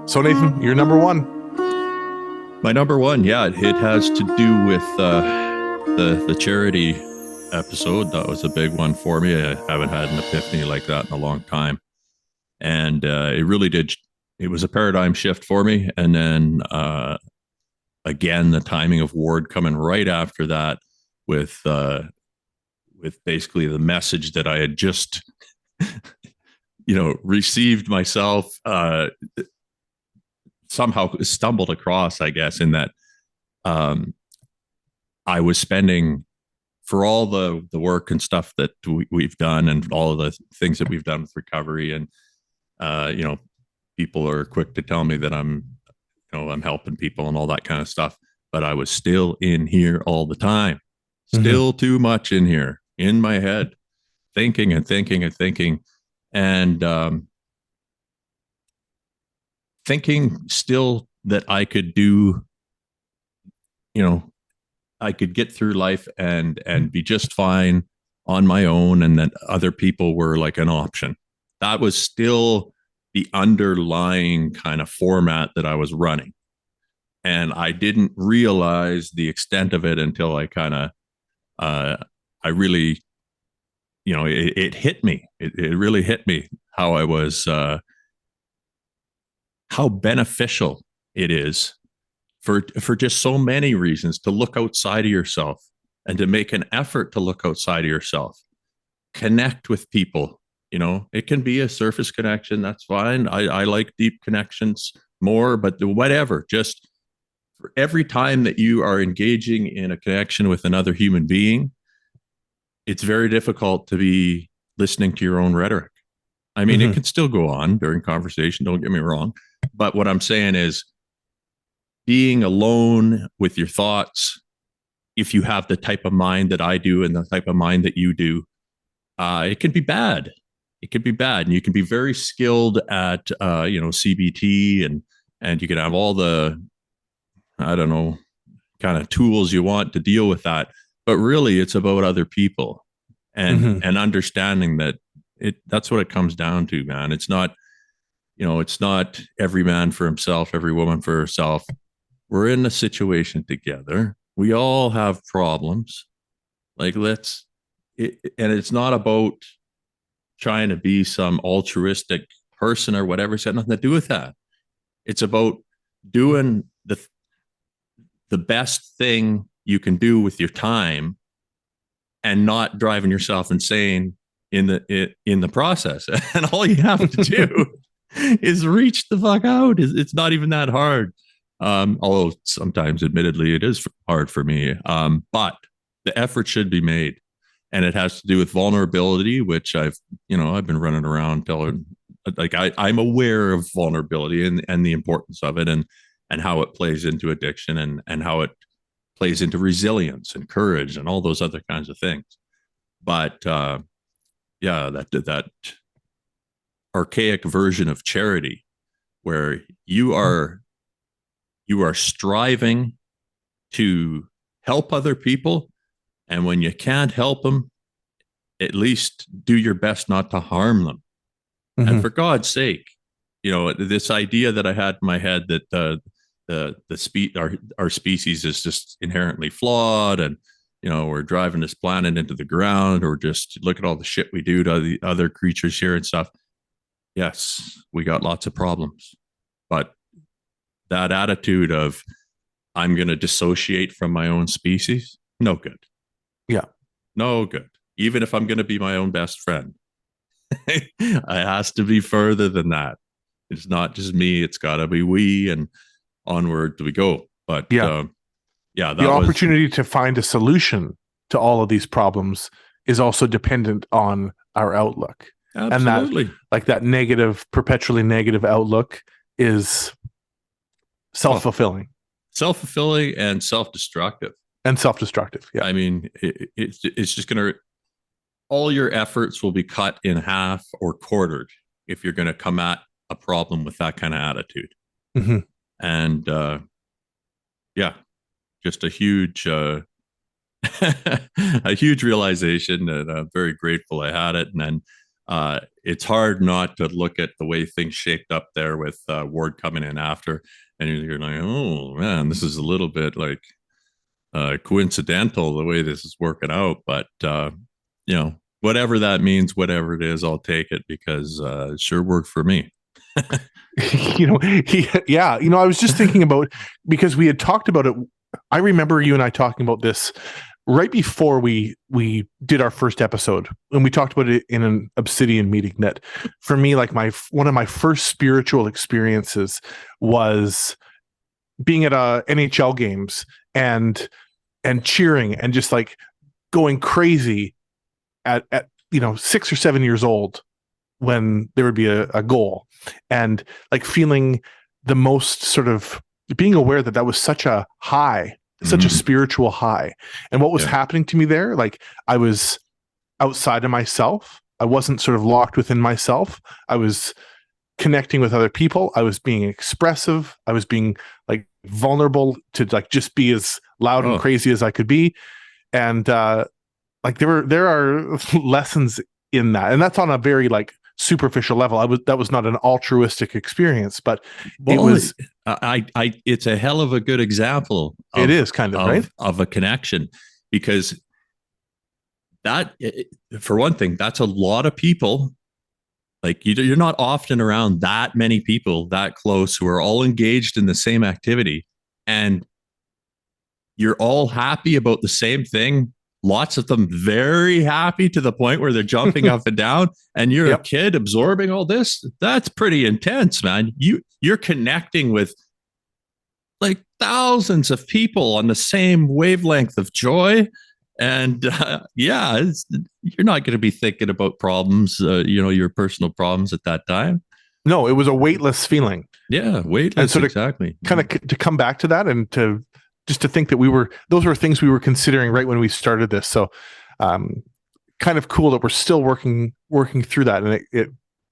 So Nathan, you're number one. My number one, yeah, it has to do with the charity episode. That was a big one for me. I haven't had an epiphany like that in a long time, and it really did. It was a paradigm shift for me. And then again, the timing of Ward coming right after that, with basically the message that I had just received myself, somehow stumbled across, I guess, in that I was spending, for all the work and stuff that we've done and all of the things that we've done with recovery, and people are quick to tell me that I'm helping people and all that kind of stuff, but I was still in here all the time, still too much in here in my head, thinking and thinking and thinking, and thinking still that I could do, I could get through life and be just fine on my own, and that other people were like an option. That was still the underlying kind of format that I was running. And I didn't realize the extent of it until I kind of, I really, it hit me. It really hit me how I was, how beneficial it is for just so many reasons to look outside of yourself and to make an effort to look outside of yourself, connect with people. It can be a surface connection. That's fine. I like deep connections more, but whatever, just for every time that you are engaging in a connection with another human being, it's very difficult to be listening to your own rhetoric. I mean, it can still go on during conversation, don't get me wrong. But what I'm saying is, being alone with your thoughts, if you have the type of mind that I do and the type of mind that you do, it can be bad. It can be bad. And you can be very skilled at, CBT, and you can have all the, I don't know, kind of tools you want to deal with that. But really, it's about other people and understanding that that's what it comes down to, man. It's not, it's not every man for himself, every woman for herself. We're in a situation together. We all have problems. Like, and it's not about trying to be some altruistic person or whatever. It's got nothing to do with that. It's about doing the best thing you can do with your time and not driving yourself insane in the process. And all you have to do is reach the fuck out. It's not even that hard. Although sometimes, admittedly, it is hard for me. But the effort should be made, and it has to do with vulnerability, which I've been running around telling, like, I'm aware of vulnerability and the importance of it, and how it plays into addiction, and how it plays into resilience and courage and all those other kinds of things. But that archaic version of charity, where you are striving to help other people, and when you can't help them, at least do your best not to harm them. And for God's sake, this idea that I had in my head that our species is just inherently flawed, and we're driving this planet into the ground, or just look at all the shit we do to the other creatures here and stuff. Yes, we got lots of problems, but that attitude of, I'm going to dissociate from my own species, no good. Yeah. No good. Even if I'm going to be my own best friend, it has to be further than that. It's not just me. It's got to be we, and onward we go. But the opportunity to find a solution to all of these problems is also dependent on our outlook. Absolutely. And that negative, perpetually negative outlook is self-fulfilling. Self-fulfilling and self-destructive. Yeah. I mean, it's just going to, all your efforts will be cut in half or quartered if you're going to come at a problem with that kind of attitude. And just a huge a huge realization, and I'm very grateful I had it. And then it's hard not to look at the way things shaped up there with Ward coming in after, and you're like, oh man, this is a little bit like coincidental the way this is working out. But whatever that means, whatever it is, I'll take it because it sure worked for me. I was just thinking about, because we had talked about it. I remember you and I talking about this right before we did our first episode, and we talked about it in an Obsidian meeting. That for me, like one of my first spiritual experiences was being at NHL games and cheering and just like going crazy at 6 or 7 years old when there would be a goal, and like feeling the most sort of being aware that was such a high, such a spiritual high. And what was happening to me there, like I was outside of myself. I wasn't sort of locked within myself. I was connecting with other people. I was being expressive. I was being like vulnerable to like just be as loud and crazy as I could be. And like there are lessons in that. And that's on a very like superficial level. That was not an altruistic experience, but it was. It's a hell of a good example. It is kind of right of a connection, because that, for one thing, that's a lot of people. Like you're not often around that many people that close who are all engaged in the same activity, and you're all happy about the same thing. Lots of them very happy to the point where they're jumping up and down, and you're a kid absorbing all this. That's pretty intense, man. You're connecting with like thousands of people on the same wavelength of joy. And you're not going to be thinking about problems, your personal problems at that time. No, it was a weightless feeling. Yeah, weightless, and so exactly. Kind of to come back to that, and to think that those were things we were considering right when we started this. So kind of cool that we're still working through that. And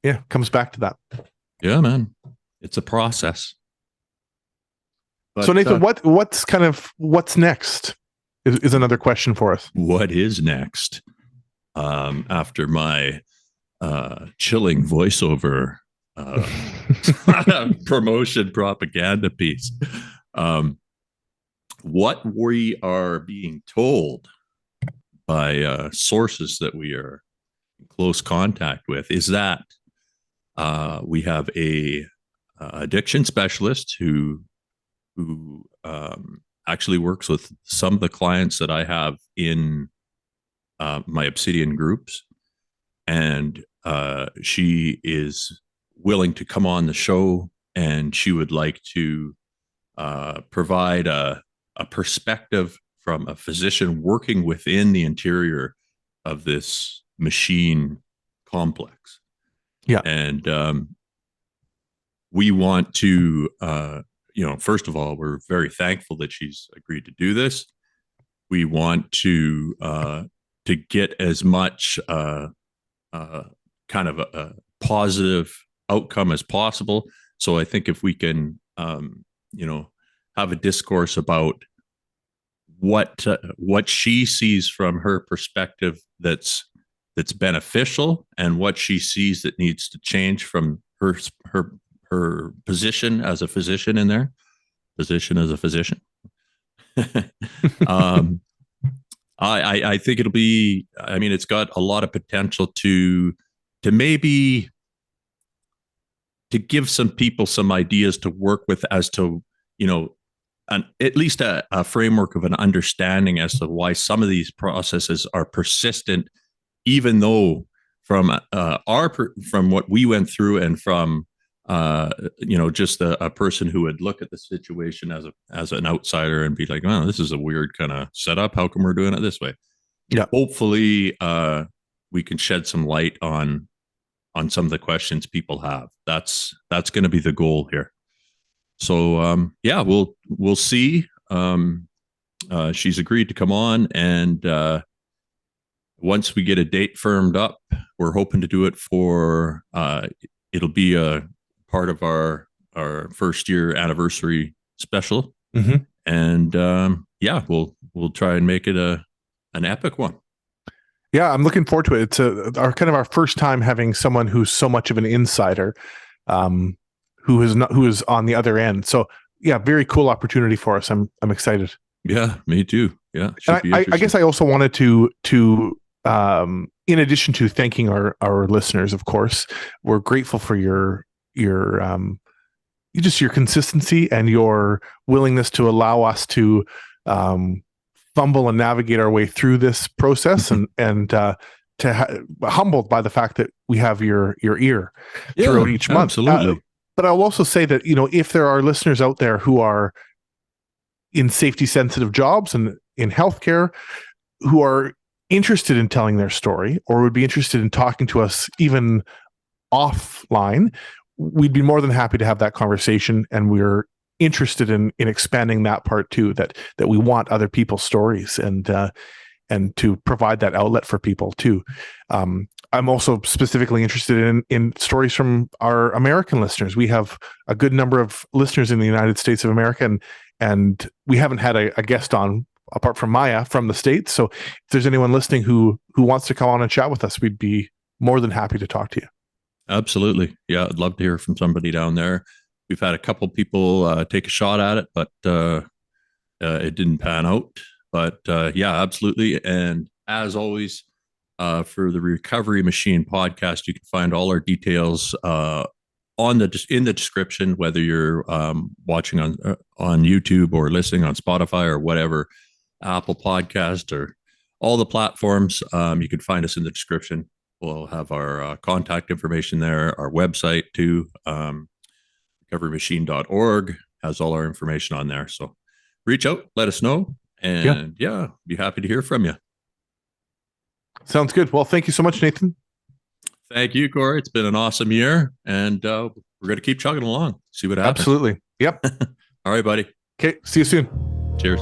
it comes back to that. Yeah, man. It's a process. But, so Nathan, what's next is another question for us. What is next? After my chilling voiceover promotion propaganda piece. What we are being told by sources that we are in close contact with is that we have a addiction specialist who actually works with some of the clients that I have in my Obsidian groups, and she is willing to come on the show, and she would like to provide a perspective from a physician working within the interior of this machine complex. Yeah. And we want to, first of all, we're very thankful that she's agreed to do this. We want to get as much kind of a positive outcome as possible. So I think if we can, have a discourse about what she sees from her perspective that's beneficial, and what she sees that needs to change from her position as a physician in there. Position as a physician. I think it'll be. I mean, it's got a lot of potential to maybe to give some people some ideas to work with as to at least a framework of an understanding as to why some of these processes are persistent, even though from what we went through, and from just a person who would look at the situation as an outsider and be like, oh, this is a weird kind of setup. How come we're doing it this way? Yeah. Hopefully we can shed some light on some of the questions people have. That's going to be the goal here. So we'll see. She's agreed to come on, and once we get a date firmed up, we're hoping to do it for. It'll be a part of our first year anniversary special, mm-hmm. and we'll try and make it an epic one. Yeah, I'm looking forward to it. It's our kind of our first time having someone who's so much of an insider, who is on the other end. So yeah, very cool opportunity for us. I'm excited. Yeah, me too. Yeah, should be interesting. I guess I also wanted to in addition to thanking our listeners, of course, we're grateful for your just your consistency and your willingness to allow us to fumble and navigate our way through this process, and humbled by the fact that we have your ear throughout each month. Absolutely. But I'll also say that, if there are listeners out there who are in safety sensitive jobs and in healthcare who are interested in telling their story or would be interested in talking to us even offline, we'd be more than happy to have that conversation. And we're interested in expanding that part too, that we want other people's stories and to provide that outlet for people too. I'm also specifically interested in stories from our American listeners. We have a good number of listeners in the United States of America, and we haven't had a guest on apart from Maya from the States. So if there's anyone listening who wants to come on and chat with us, we'd be more than happy to talk to you. Absolutely. Yeah, I'd love to hear from somebody down there. We've had a couple people take a shot at it, but it didn't pan out. But yeah, absolutely. And as always, for the Recovery Machine podcast, you can find all our details in the description, whether you're watching on YouTube or listening on Spotify or whatever, Apple Podcast or all the platforms. You can find us in the description. We'll have our contact information there, our website too. recoverymachine.org has all our information on there. So reach out, let us know, and yeah, be happy to hear from you. Sounds good. Well, thank you so much, Nathan. Thank you, Corey. It's been an awesome year, and we're going to keep chugging along, see what happens. Absolutely. Yep. All right, buddy. Okay. See you soon. Cheers.